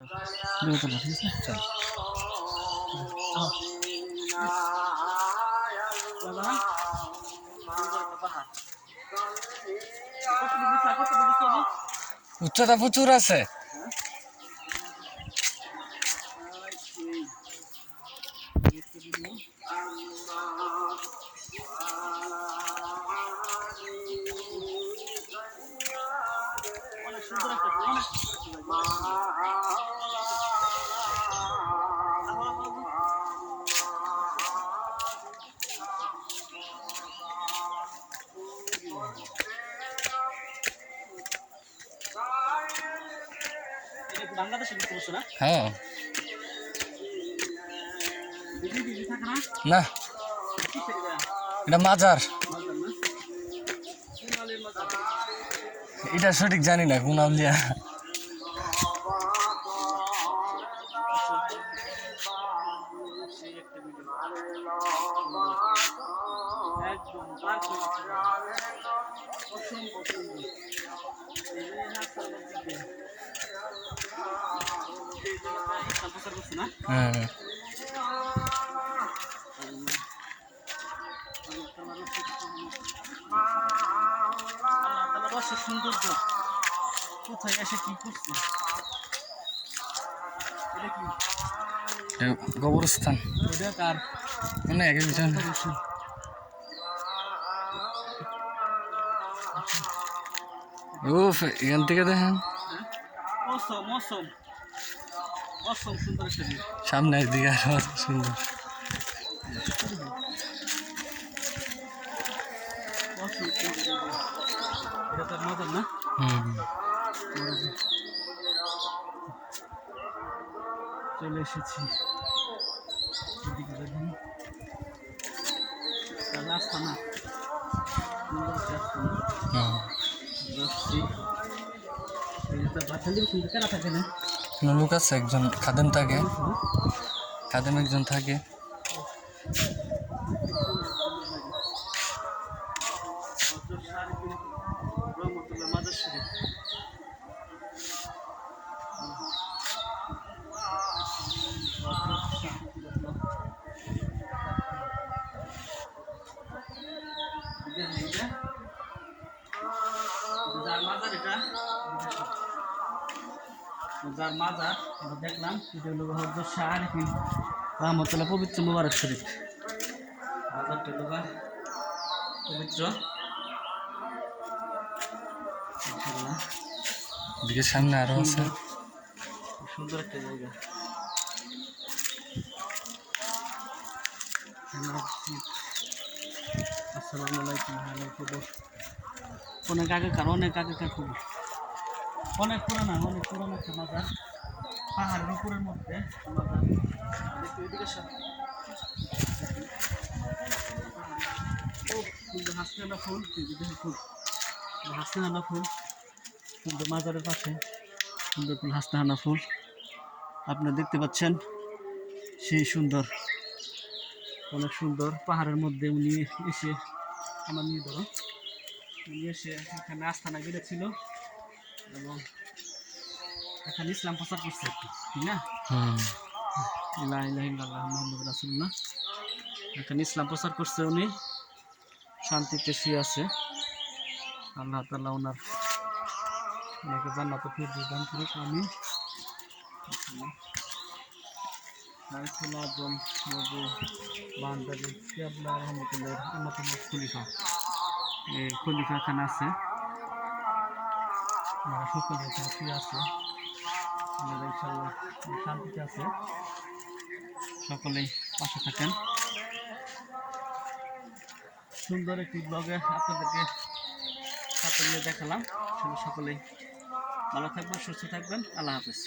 ঠিক আছে চল উচ্চতা প্রচুর আছে হ্যাঁ না এটা মাজার এটা সঠিক জানি না কোন আউলিয়া সৌন্দর্য কোথায় এসে কি করছে গোবরস্থান মানে এক বিষয় এখান থেকে দেখেন সামনের দিকে আরো সুন্দর চলে এসেছি লোক আছে একজন খাদেম থাকে খাদেম একজন থাকে যার মাজার আমরা দেখলাম এটা হলো হযরত শাহ আরিফিন রাহমাতুল্লাহ পবিত্র মুবারক শরীফ মাজারটা হলো পবিত্র ইনশাআল্লাহ দিকে সামনে আরো আছে সুন্দর একটা জায়গা আসসালামু আলাইকুম অনেক আগেকার খবর অনেক পুরানো একটা মাজার পাহাড়ের উপরের মধ্যে হাসনালা ফুল হাসনালা ফুল সুন্দর মাজারের পাশে সুন্দর ফুল হাসনাহানা ফুল আপনারা দেখতে পাচ্ছেন সেই সুন্দর অনেক সুন্দর পাহাড়ের মধ্যে উনি এসে আমার নিয়ে ধরো উনি এসে এখানে আস্থানা গেড়েছিল এবং এখানে ইসলাম প্রচার করছে ঠিক না লা ইলাহা ইল্লাল্লাহ মুহাম্মাদুর রাসূলুল্লাহ এখানে ইসলাম প্রচার করছে উনি শান্তিতে শুয়ে আছে আল্লাহ তাআলা ওনার ওনাকে জান্নাতুল ফিরদাউস দান করুক আমিন রাইসুল আজম নবী বান্দারি কেবলা রহমতুল্লাহ অন্যতম খলিফা এই খলিফা এখানে আছে সকলে এখানে শুয়ে আছে ইনশাআল্লাহ শান্তিতে আছে সকলেই পাশে থাকেন সুন্দর একটি ব্লগে আপনাদেরকে সাথে নিয়ে দেখালাম সকলেই ভালো থাকবেন সুস্থ থাকবেন আল্লাহ হাফেজ